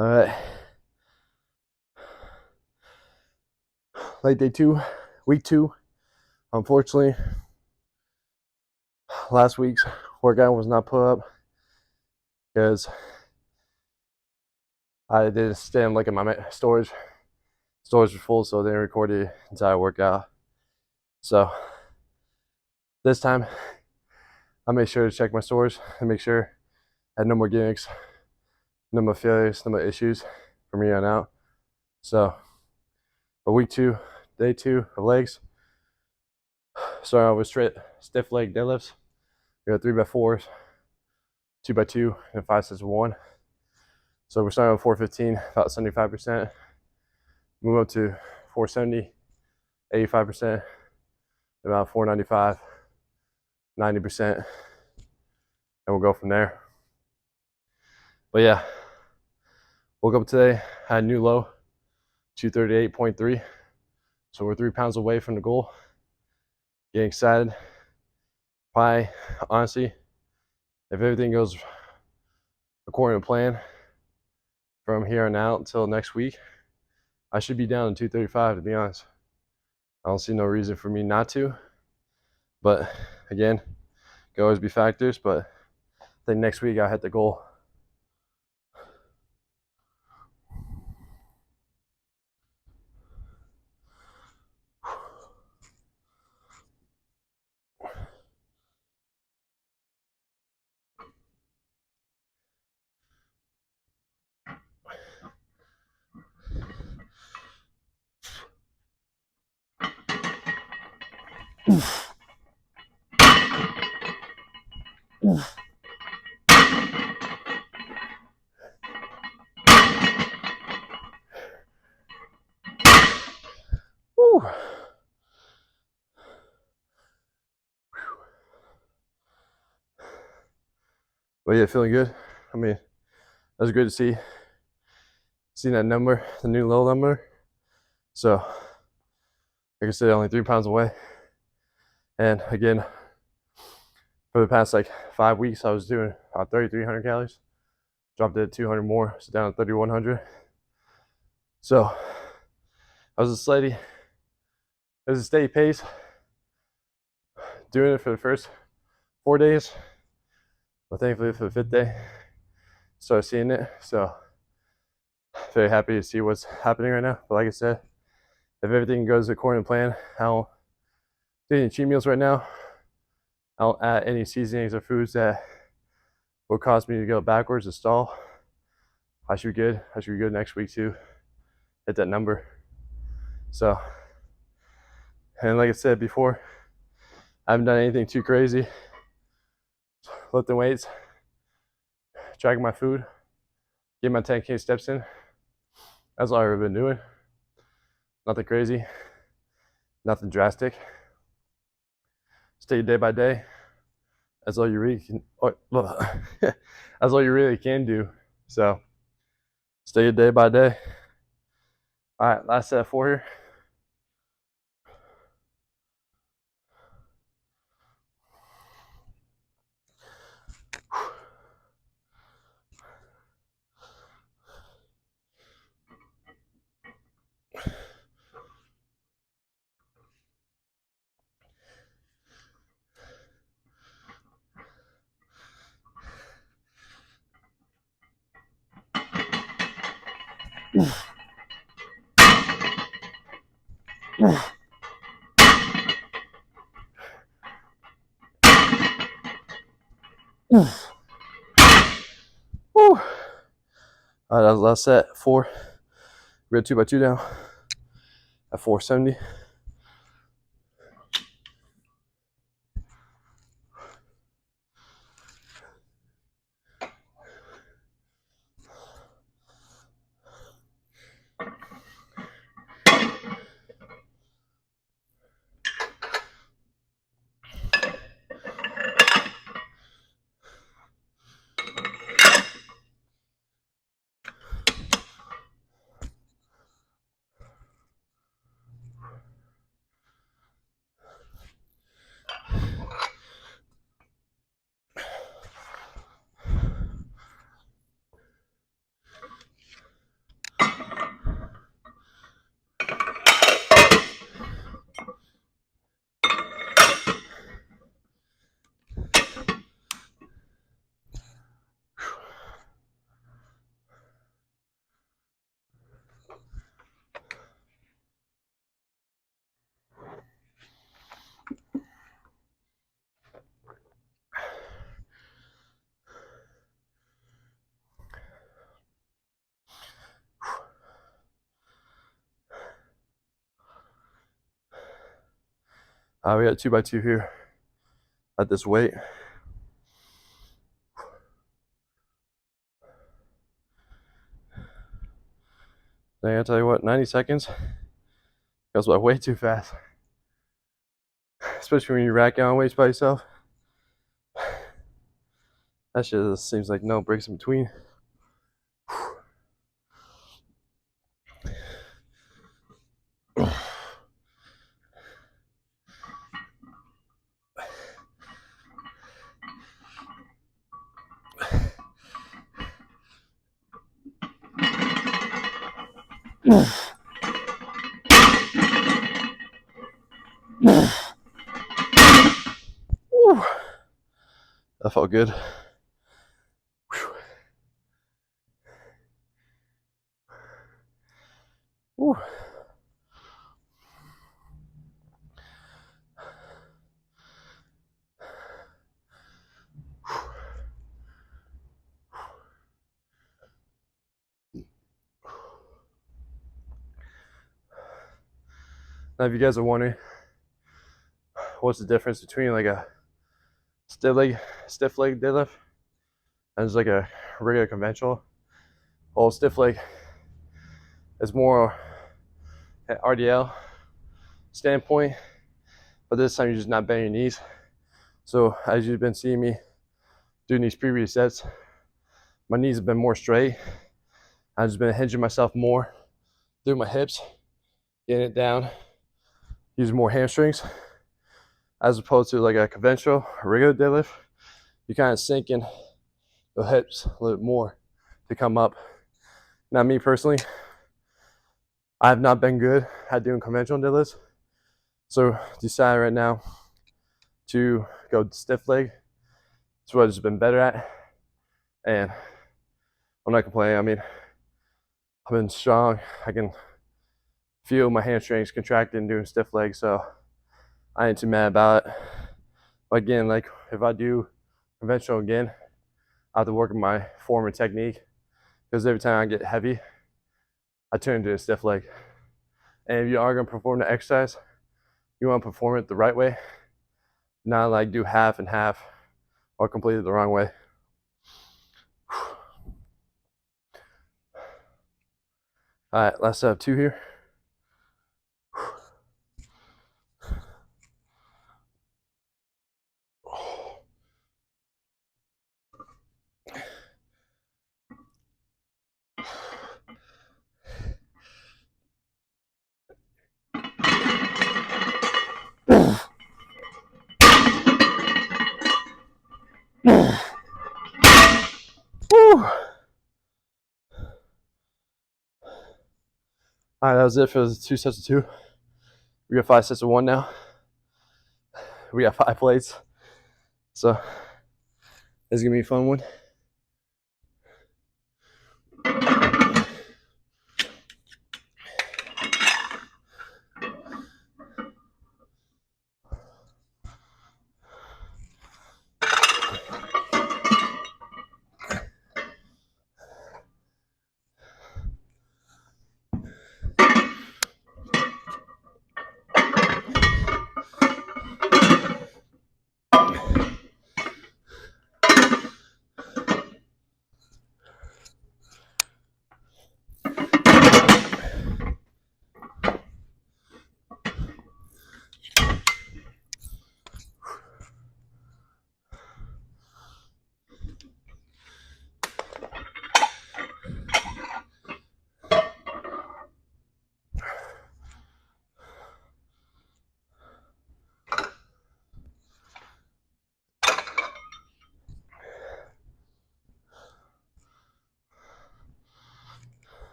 All right. Late day 2, week 2. Unfortunately, last week's workout was not put up because I didn't stay and look at my storage. Storage was full, so they didn't record the entire workout. So this time, I made sure to check my storage and make sure I had no more gimmicks, no more failures, no more issues from here on out. So, for week 2, day 2 of legs, starting out with straight stiff leg deadlifts. We got 3x4s, 2x2, and 5 sets of 1. So we're starting with 415, about 75%. Move up to 470, 85%, about 495, 90%, and we'll go from there. But yeah, woke up today, had a new low, 238.3. So we're 3 pounds away from the goal. Getting excited. Probably, honestly, if everything goes according to plan from here on out until next week, I should be down to 235, to be honest. I don't see no reason for me not to. But again, could always be factors, but I think next week I hit the goal. Woo. But yeah, feeling good. I mean, that was great to see. Seeing that number, the new low number. So, like I said, only 3 pounds away. And again, for the past like 5 weeks, I was doing about 3,300 calories. Dropped it 200 more, so down to 3,100. So, it was a steady pace. Doing it for the first 4 days. But thankfully for the 5th day, started seeing it. So, very happy to see what's happening right now. But like I said, if everything goes according to plan, I don't do any cheat meals right now. I don't add any seasonings or foods that will cause me to go backwards or stall. I should be good. I should be good next week too. Hit that number. So, and like I said before, I haven't done anything too crazy. Lifting weights, tracking my food, get my 10K steps in. That's all I've ever been doing. Nothing crazy, nothing drastic. Stay day by day. That's all you really can. That's all you really can do. So, stay it day by day. All right, last set of 4 here. Woo. All right, that was the last set. 4. We had 2x2 down at 470. We got 2x2 here at this weight. I gotta tell you what, 90 seconds goes by way too fast. Especially when you're racking on weights by yourself. That shit just seems like no breaks in between. That felt good. Whew. Now, if you guys are wondering what's the difference between like a stiff leg deadlift and just like a regular conventional, well, stiff leg is more at RDL standpoint, but this time you're just not bending your knees. So as you've been seeing me doing these previous sets, my knees have been more straight. I've just been hinging myself more through my hips, getting it down, using more hamstrings, as opposed to like a conventional regular deadlift. You kind of sink in the hips a little bit more to come up. Now, me personally, I have not been good at doing conventional deadlifts, so decided right now to go stiff leg. It's what I've just been better at, and I'm not complaining. I mean, I've been strong. I can feel my hamstrings contracting doing stiff legs, so I ain't too mad about it. But again, like if I do conventional again, I have to work on my form and technique, because every time I get heavy, I turn into a stiff leg. And if you are going to perform the exercise, you want to perform it the right way, not like do half and half or completely the wrong way. All right, last set of 2 here. All right, that was it for the 2 sets of 2. We got 5 sets of 1 now. We got 5 plates. So this is gonna be a fun one.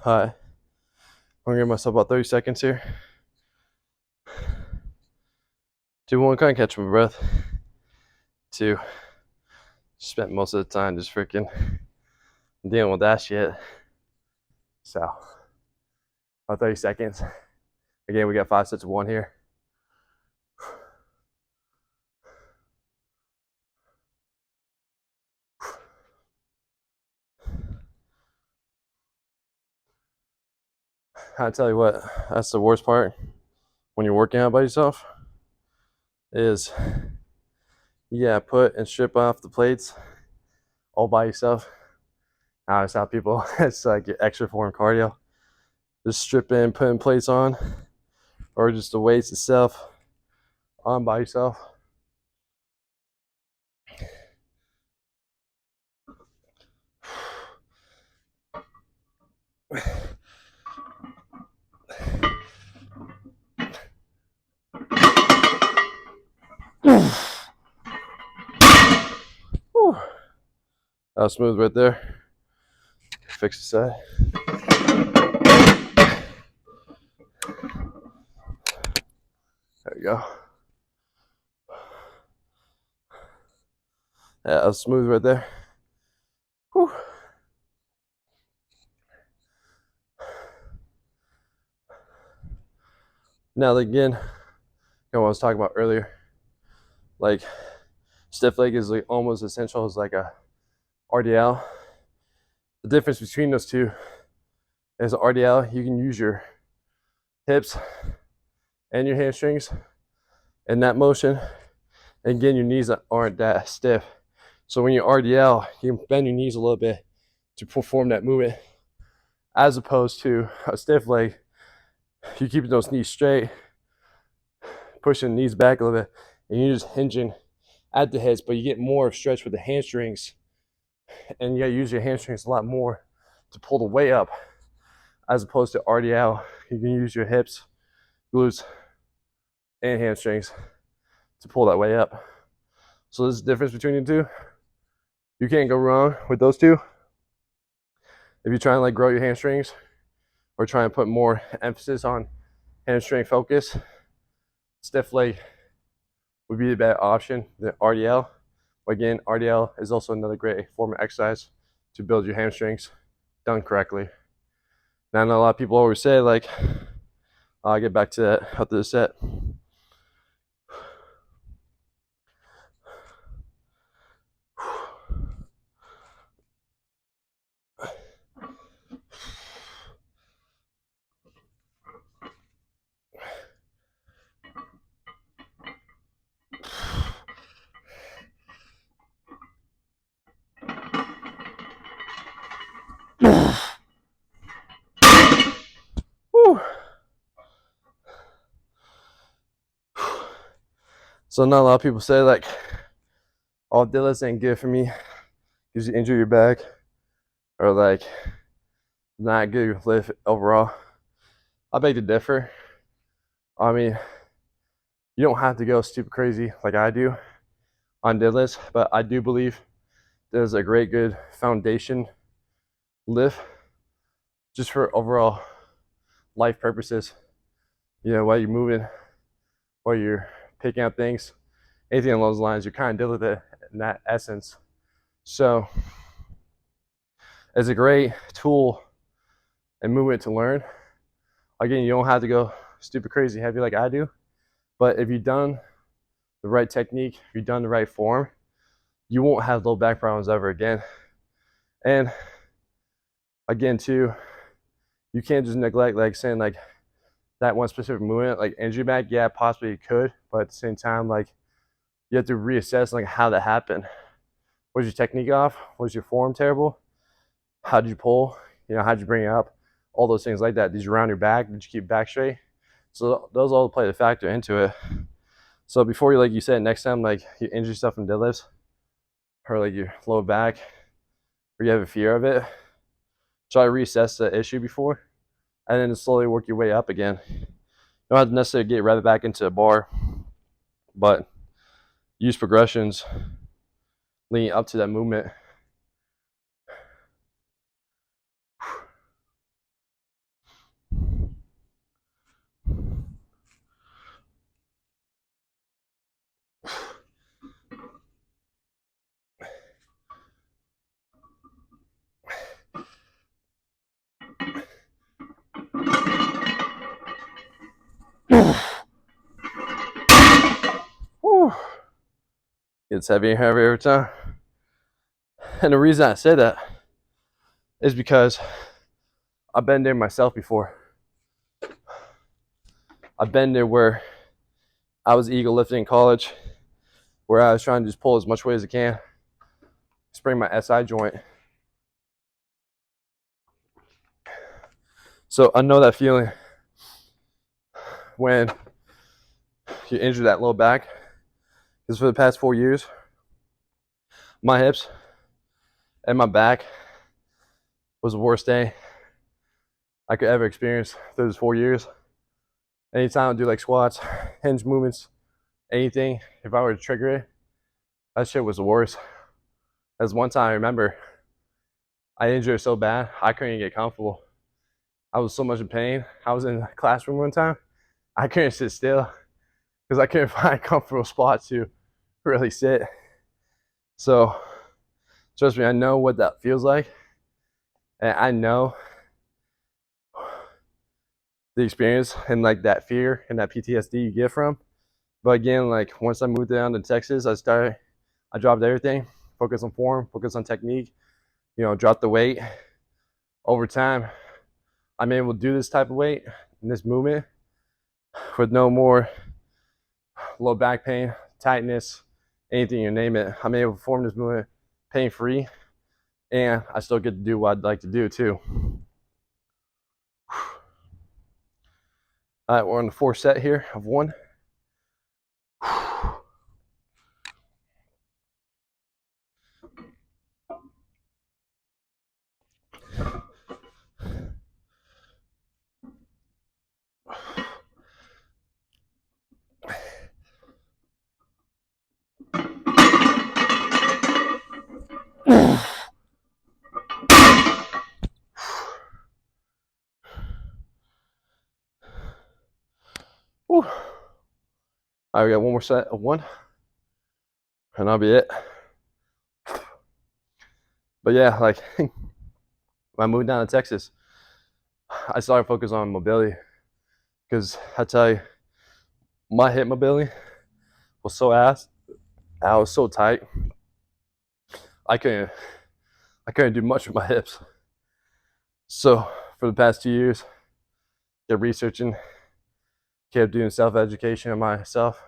Alright, I'm gonna give myself about 30 seconds here. 2, 1, kind of catch my breath. 2, spent most of the time just freaking dealing with that shit. So, about 30 seconds. Again, we got 5 sets of 1 here. I tell you what, that's the worst part when you're working out by yourself, is put and strip off the plates all by yourself. I always tell people it's like your extra form cardio. Just stripping, putting plates on, or just the weights itself on by yourself. That was smooth right there. Fix the side. There we go. Yeah, that was smooth right there. Whew. Now again, what I was talking about earlier, like stiff leg is like almost essential as like a RDL. The difference between those two is RDL, you can use your hips and your hamstrings in that motion. Again, your knees aren't that stiff. So when you RDL, you can bend your knees a little bit to perform that movement, as opposed to a stiff leg, you keep those knees straight, pushing the knees back a little bit, and you're just hinging at the hips, but you get more stretch with the hamstrings, and you gotta use your hamstrings a lot more to pull the weight up, as opposed to RDL. You can use your hips, glutes, and hamstrings to pull that weight up. So there's a difference between the two. You can't go wrong with those two. If you're trying to like grow your hamstrings or trying to put more emphasis on hamstring focus, stiff leg would be the better option than RDL. Again, RDL is also another great form of exercise to build your hamstrings done correctly. Now, I know a lot of people always say like, I'll get back to that after the set. Whew. So not a lot of people say like, oh, deadlifts ain't good for me because you injure your back, or like not good lift overall. I beg to differ. I mean, you don't have to go stupid crazy like I do on deadlifts, but I do believe there's a great good foundation lift just for overall life purposes. You know, while you're moving, while you're picking up things, anything along those lines, you're kind of dealing with it in that essence. So it's a great tool and movement to learn. Again, you don't have to go stupid crazy heavy like I do, but if you've done the right technique, if you've done the right form, you won't have low back problems ever again. And again too, you can't just neglect like saying like that one specific movement, like injury back. Yeah, possibly you could, but at the same time, like you have to reassess like how that happened. Was your technique off? Was your form terrible? How did you pull? You know, how'd you bring it up? All those things like that. Did you round your back? Did you keep back straight? So those all play the factor into it. So before you, like you said, next time like you injure yourself in deadlifts, or like your lower back, or you have a fear of it, try to reassess the issue before, and then slowly work your way up again. You don't have to necessarily get right back into a bar, but use progressions leading up to that movement. Gets heavier and heavier every time. And the reason I say that is because I've been there myself before. I've been there where I was ego lifting in college, where I was trying to just pull as much weight as I can, sprain my SI joint. So I know that feeling when you injure that low back. Because for the past 4 years, my hips and my back was the worst day I could ever experience through those 4 years. Anytime I do like squats, hinge movements, anything, if I were to trigger it, that shit was the worst. As one time I remember, I injured so bad, I couldn't get comfortable. I was so much in pain. I was in a classroom one time, I couldn't sit still because I couldn't find a comfortable spot to really sit. So trust me, I know what that feels like, and I know the experience and like that fear and that PTSD you get from. But again, like once I moved down to Texas, I dropped everything, focus on form, focus on technique, drop the weight. Over time, I'm able to do this type of weight and this movement with no more low back pain, tightness, anything you name it. I'm able to perform this movement pain-free, and I still get to do what I'd like to do too. All right, we're on the 4th set here of 1. Whew. All right, we got one more set of 1, and that'll be it. But yeah, like when I moved down to Texas, I started focus on mobility, because I tell you, my hip mobility was so ass. I was so tight. I couldn't do much with my hips. So for the past 2 years, kept researching, kept doing self-education on myself,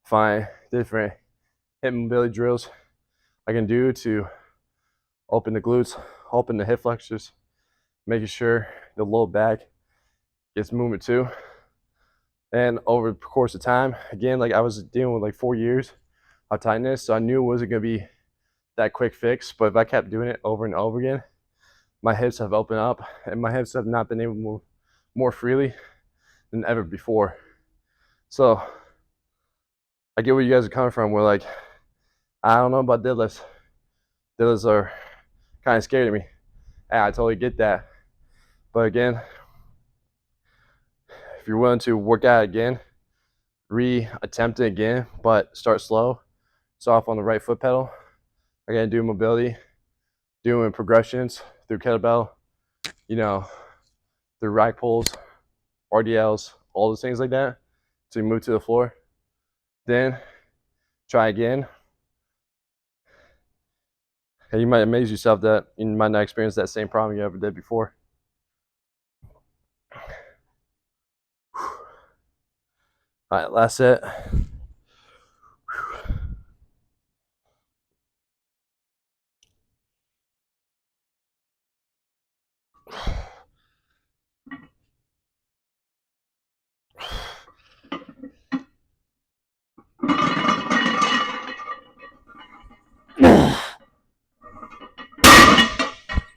find different hip mobility drills I can do to open the glutes, open the hip flexors, making sure the low back gets movement too. And over the course of time, again, like I was dealing with like 4 years of tightness, so I knew it wasn't gonna be that quick fix. But if I kept doing it over and over again, my hips have opened up, and my hips have not been able to move more freely than ever before. So I get where you guys are coming from. We're like, I don't know about deadlifts. Deadlifts are kind of scary to me. Yeah, I totally get that. But again, if you're willing to work out again, re-attempt it again, but start slow. Start off on the right foot pedal. Again, do mobility, doing progressions through kettlebell, through rack pulls, RDLs, all those things like that. So you move to the floor. Then try again. And you might amaze yourself that you might not experience that same problem you ever did before. All right, last set.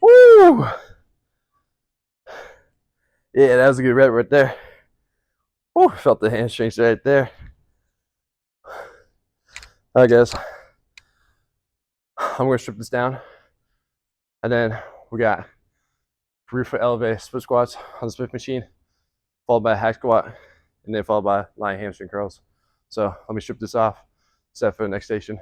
Woo! Yeah, that was a good rep right there. Woo, felt the hamstrings right there. All right, guys. I'm going to strip this down. And then we got rear foot elevated split squats on the Smith machine, followed by a hack squat, and then followed by lying hamstring curls. So let me strip this off, set for the next station.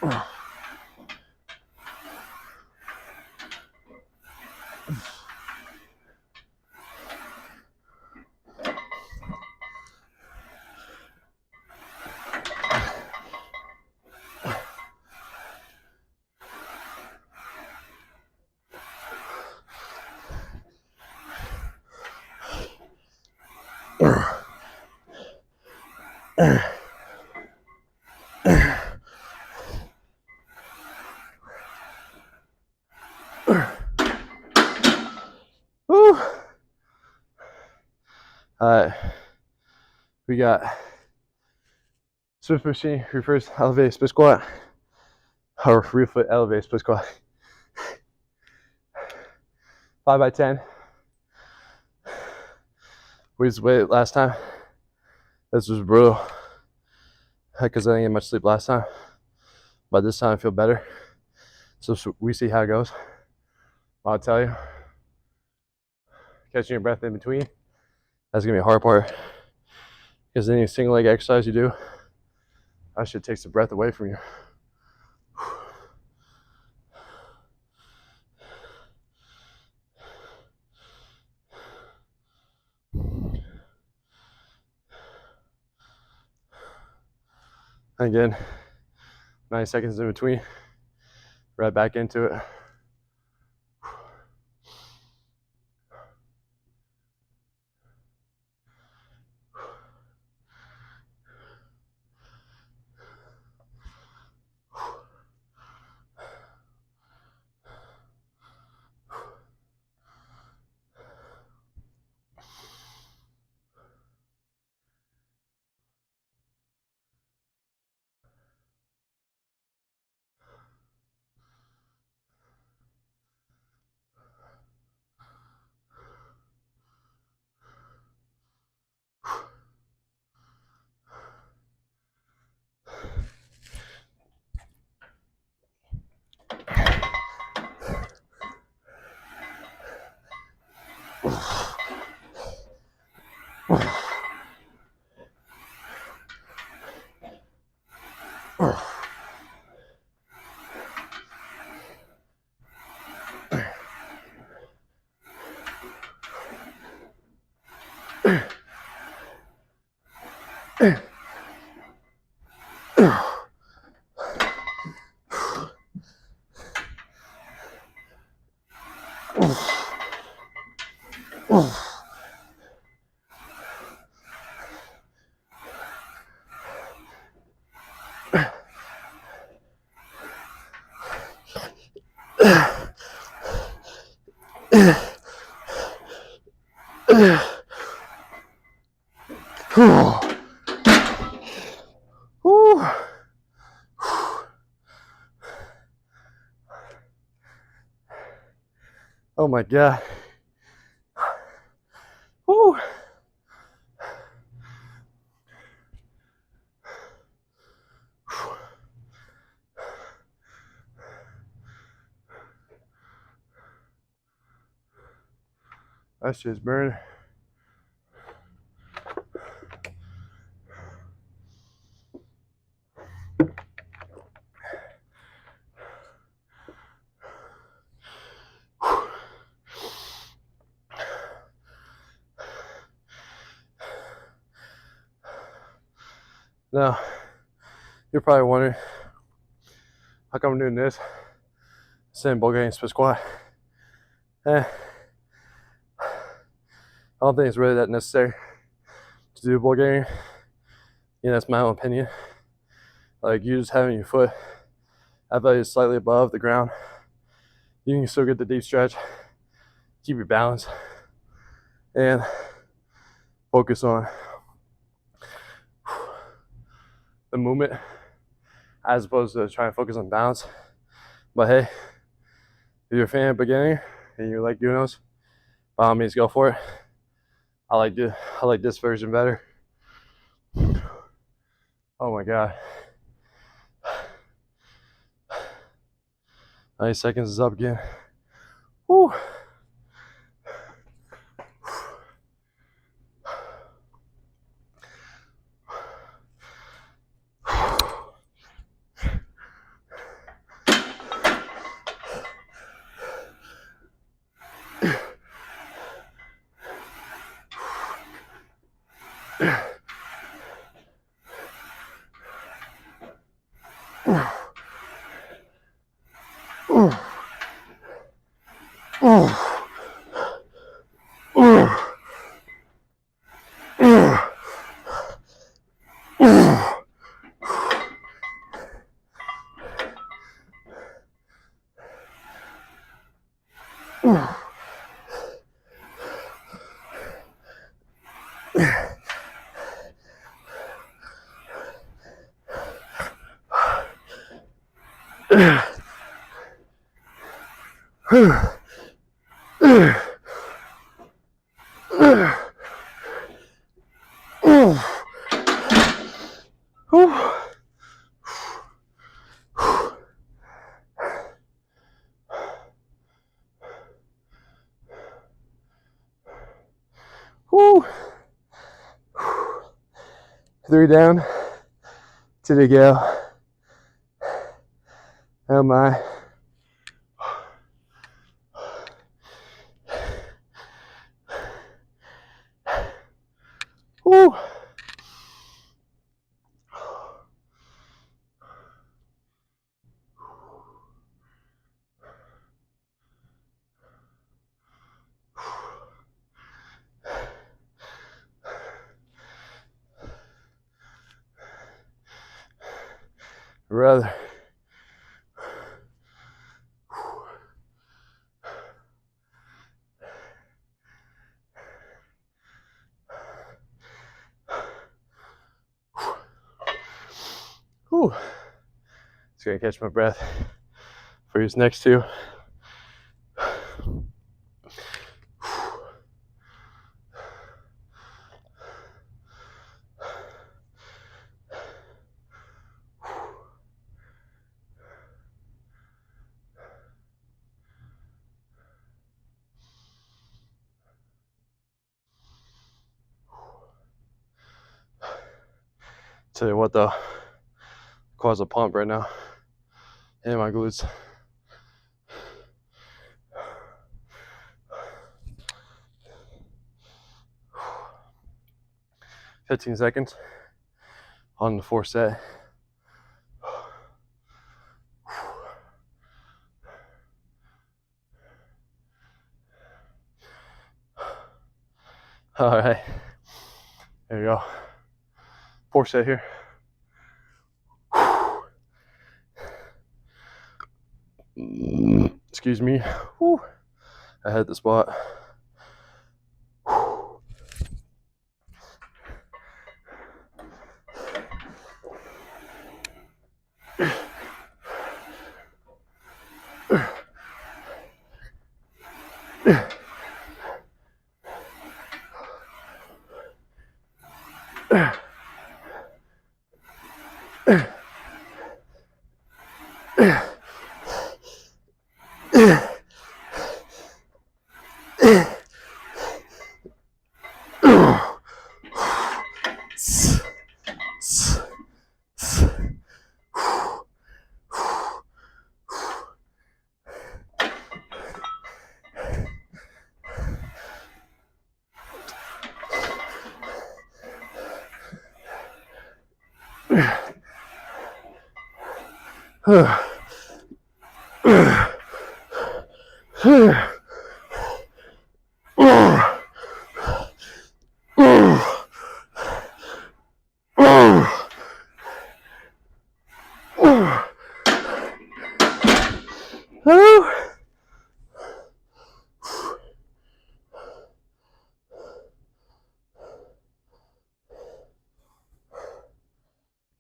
Woo. Alright, we got Swift machine, reverse elevated split squat, or rear foot elevated split squat. 5 by 10. We just waited last time. This was brutal because I didn't get much sleep last time, but this time I feel better. So we see how it goes. I'll tell you, catching your breath in between, that's gonna be a hard part, because any single leg exercise you do, that shit takes the breath away from you. Again, 9 seconds in between, right back into it. Oh my God. Woo. That shit's burning. Now, you're probably wondering, how come I'm doing this? Same Bulgarian split squat. I don't think it's really that necessary to do Bulgarian. Yeah, that's my own opinion. Like, you just having your foot elevated slightly above the ground, you can still get the deep stretch, keep your balance, and focus on the movement as opposed to trying to focus on balance. But hey, if you're a fan of beginning and you like doing those, by all means go for it. I like this version better. Oh my God. 90 seconds is up again. Woo. Woo. 3 down. 2 to go. Oh my. Woo. Rather. Whew. Just gonna catch my breath for these next 2. Tell you what though, quads a pump right now, and my glutes. "15 seconds on the 4th set. All right, there you go. 4th set here. Excuse me. Whew. I hit the spot.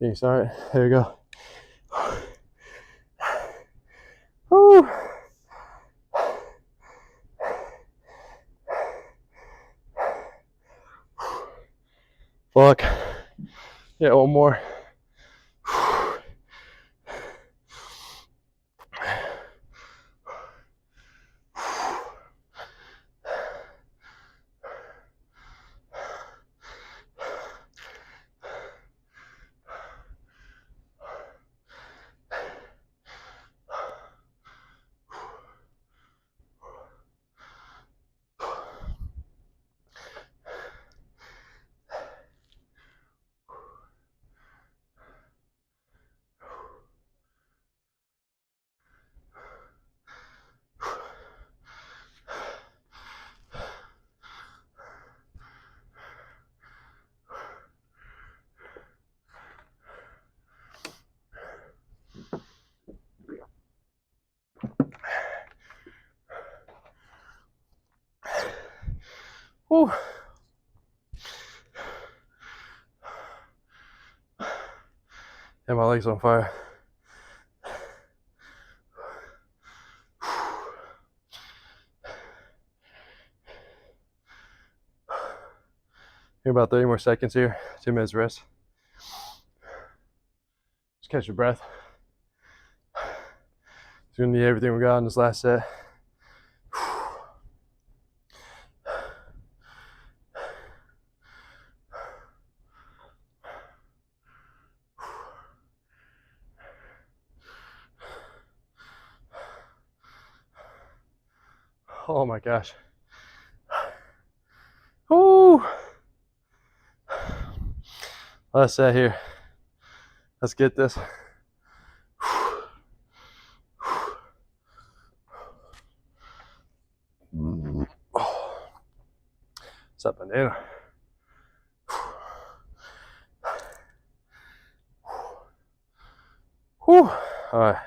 You start. There you go. Woo. Fuck. Yeah, one more. Woo. Yeah, my legs on fire. about 30 more seconds here. 2 minutes rest. Just catch your breath. We're gonna need everything we got in this last set. Oh my gosh. Woo! Last set here. Let's get this. What's up, banana? Whew. All right.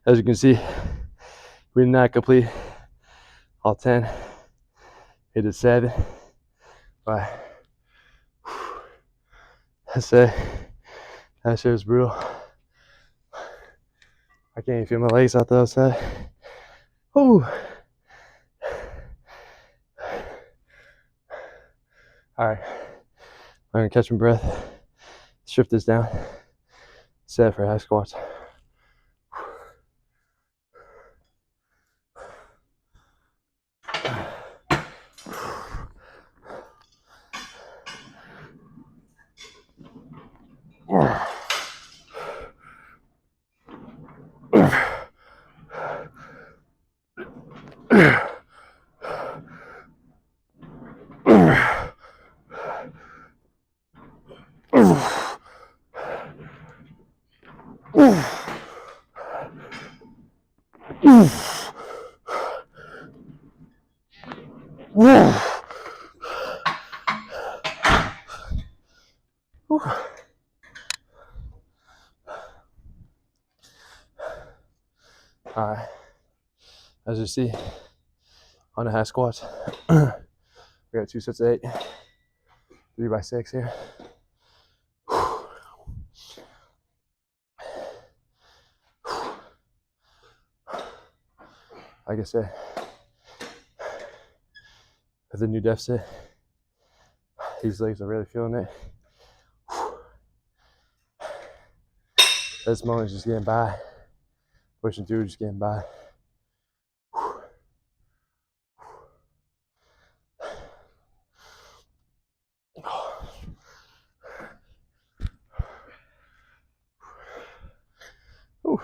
As you can see, we did not complete all 10. We did 7. But I say that shit was brutal. I can't even feel my legs out the outside. Ooh. All right, I'm gonna catch my breath, strip this down, set for high squats. All right, as you see on the high squats, we got 2 sets of 8, 3 by 6 here. Like I said, with the new deficit, these legs are really feeling it. This moment is just getting by, pushing through, just getting by. Ooh.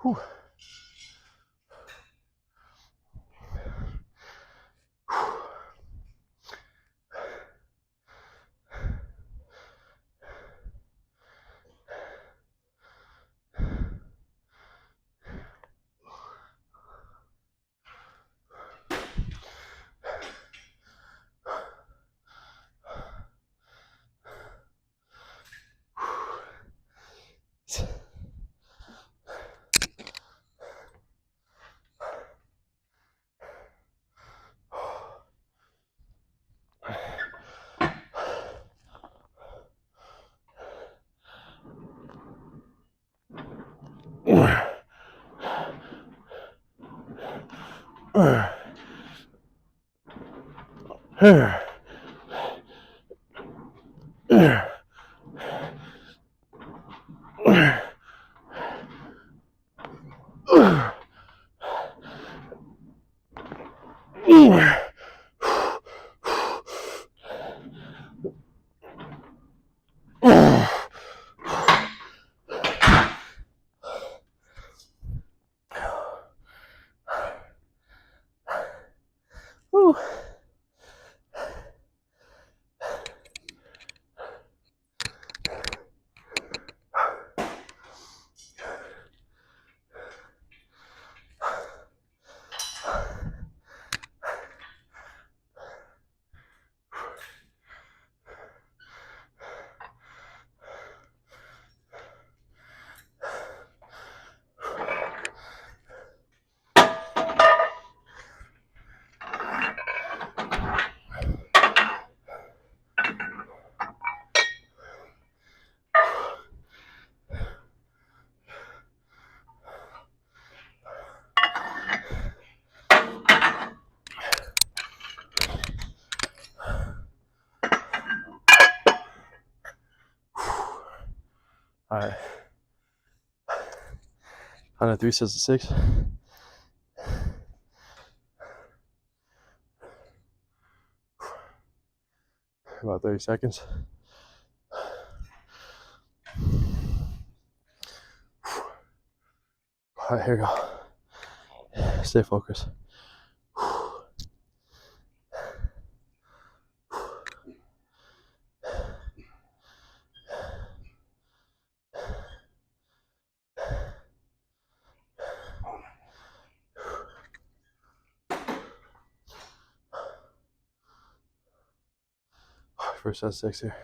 Whew. Whew. All right. On a 3 sets of 6. About 30 seconds. All right, here we go. Stay focused. First set of 6 here.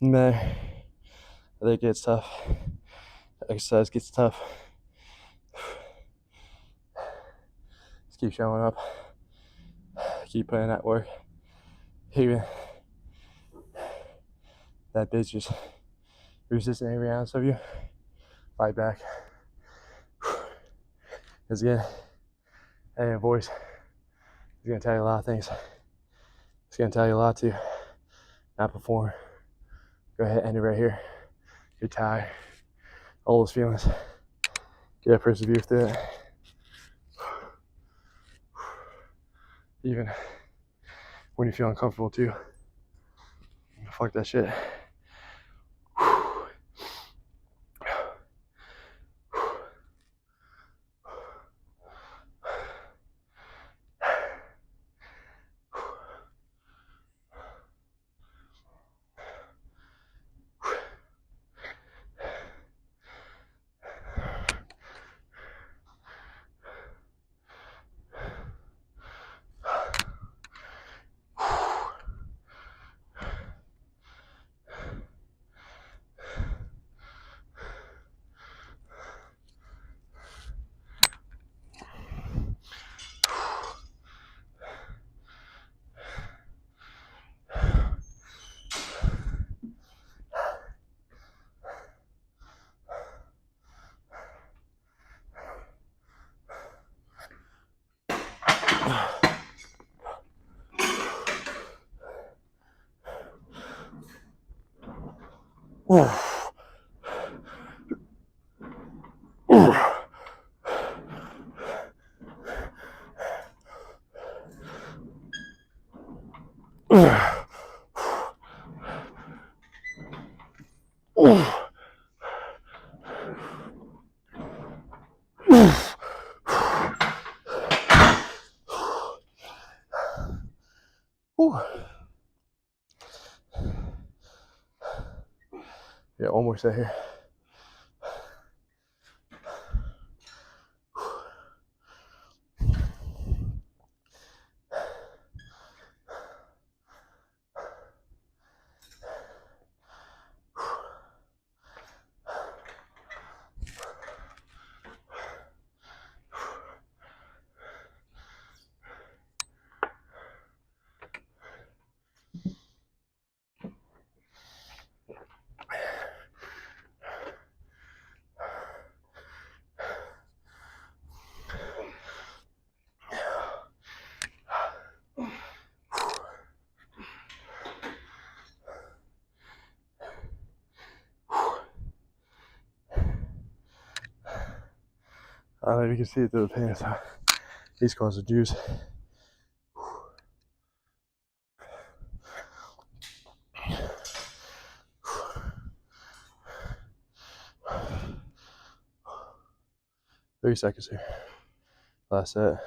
Man, I think it gets tough. Exercise gets tough. Just keep showing up. Keep putting that work. Even that bitch just resisting every ounce of you. Fight back. Because again, that voice is going to tell you a lot of things. It's going to tell you a lot to not perform. Go ahead, end it right here. You're tired. All those feelings. You gotta persevere through it. Even when you feel uncomfortable too. Fuck that shit. Yeah, one more set here. I don't know if you can see it through the pants. These cars are juice. $30 here. Last set.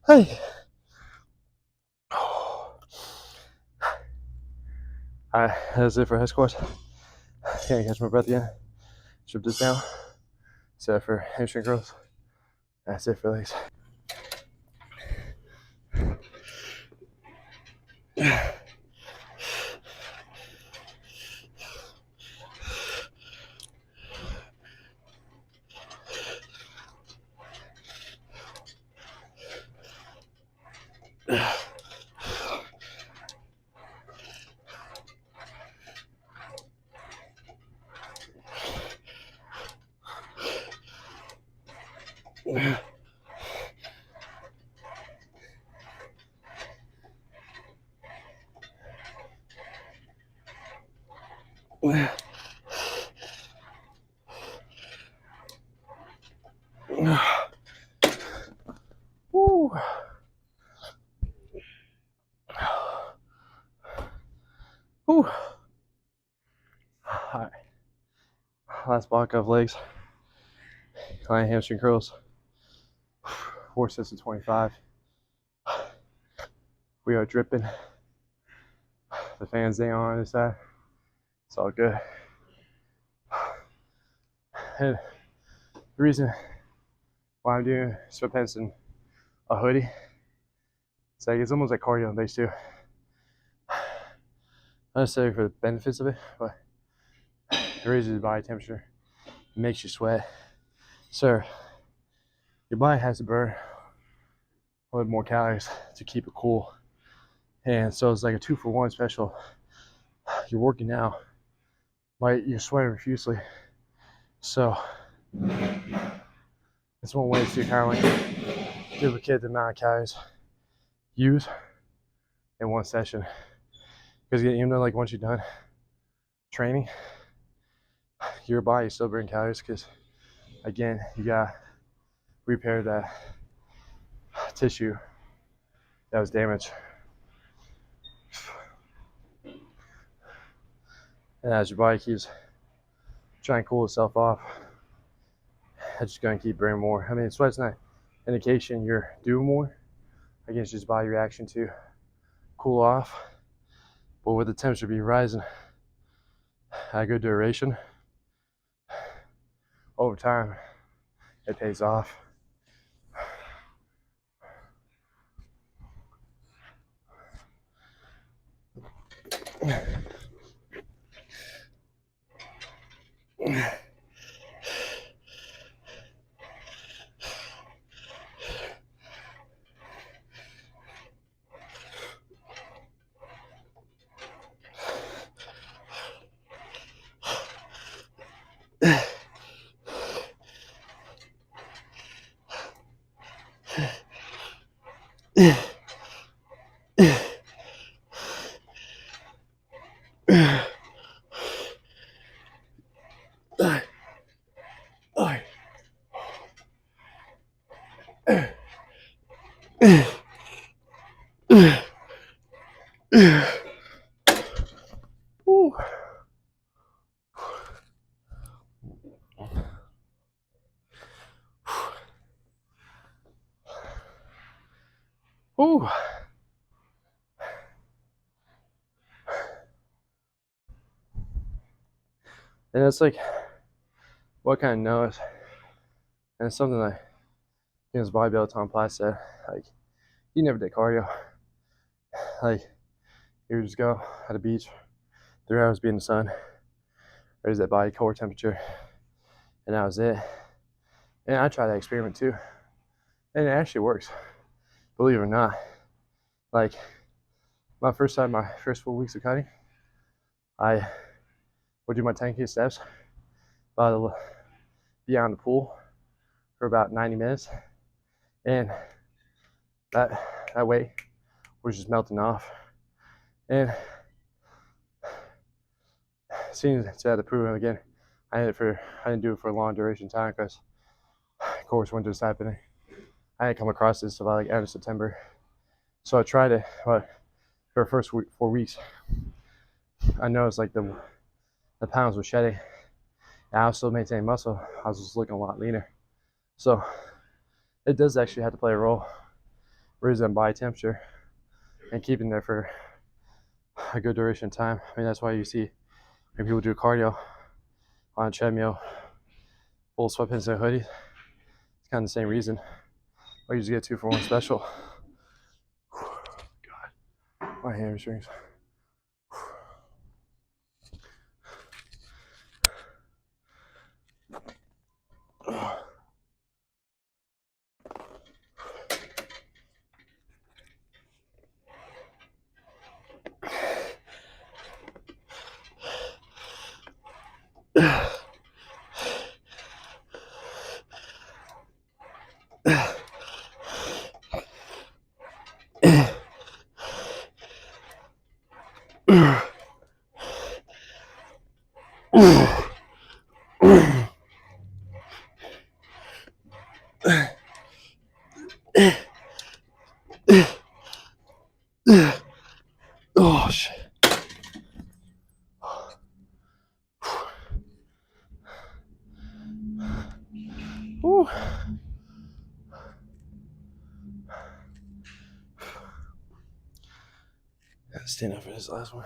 Hey. Alright, that's it for head squats. Can't catch my breath again. Strip this down. Set for hamstring curls. That's it for legs. Woo. Woo. Alright. Last block of legs. Client hamstring curls. 4 sets of 25. We are dripping. The fans ain't on this side. It's all good. And the reason why I'm doing sweatpants and a hoodie, it's like it's almost like cardio on base too. Not necessarily for the benefits of it, but it raises your body temperature, it makes you sweat. So your body has to burn a little more calories to keep it cool. And so it's like a 2-for-1 special. You're working out, but you're sweating profusely. So it's one way to kind of like duplicate the amount of calories used in one session. Because even though like once you're done training, your body still burns calories because again, you gotta repair that tissue that was damaged. And as your body keeps trying to cool itself off, it's just gonna keep burning more. I mean, sweat's not indication you're doing more. I guess just body reaction to cool off. But with the temperature be rising at a good duration, over time, it pays off. Ooh. Ooh. And it's like, what kind of knows? And it's something that his bodybuilder Tom Platt said, like, he never did cardio. Like, you just go at the beach, 3 hours be in the sun, raise that body core temperature, and that was it. And I tried that experiment too, and it actually works, believe it or not. Like, my first 4 weeks of cutting, I would do my 10K steps beyond the pool for about 90 minutes, and that weight was just melting off. And seeing to prove it again, I didn't do it for a long duration of time because, of course, winter was happening. I didn't come across this until like end of September, so I tried it. But for the first 4 weeks, I noticed like the pounds were shedding. And I was still maintaining muscle. I was just looking a lot leaner. So it does actually have to play a role, raising body temperature and keeping there for a good duration of time. I mean, that's why you see when people do cardio on a treadmill, full sweatpants and hoodies. It's kind of the same reason. Or you just get 2 for 1 special. God, my hamstrings. Oh shit. Whew. Gotta stand up for this last one.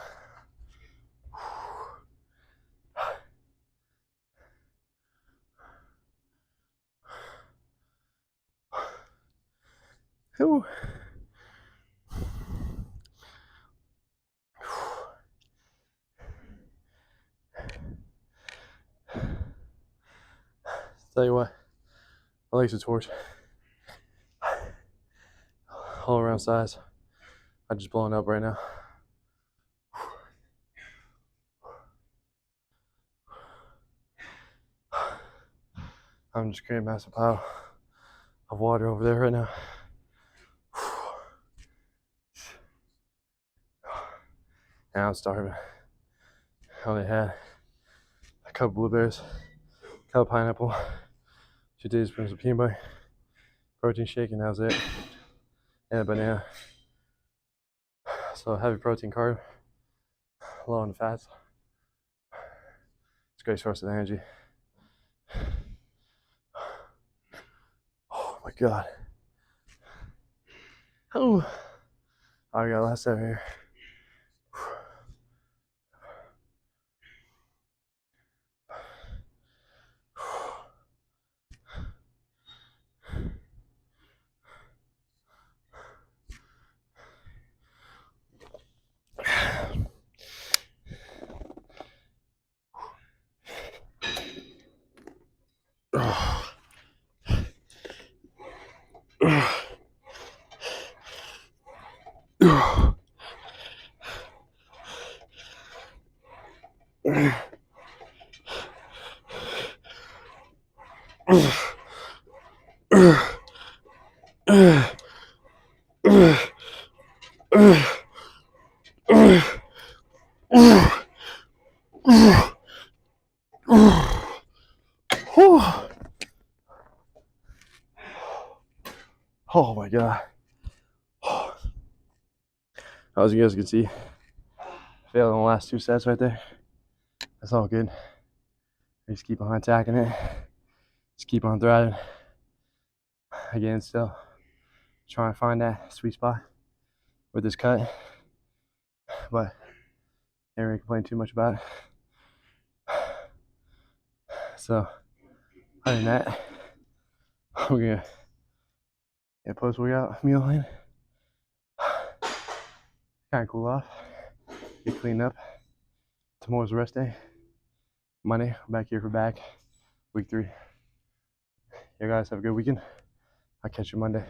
Whew. Tell you what, my legs are torch. All around size. I'm just blowing up right now. I'm just creating a massive pile of water over there right now. And I'm starving. I only had a couple blueberries, a couple pineapple, 2 tablespoons of peanut butter, protein shake, and that was it. And a banana. So heavy protein carb, low on the fats. It's a great source of energy. Oh my God. Oh, I got last set here. Oh my god. As you guys can see, failed on the last 2 sets right there. That's all good. Just keep on attacking it. Just keep on thriving. Again, still trying to find that sweet spot with this cut. But can't really complain too much about it. So other than that, we're gonna get post-workout meal in. Kind of cool off. Get cleaned up. Tomorrow's rest day. Monday, we're back here for week 3. You guys have a good weekend. I'll catch you Monday.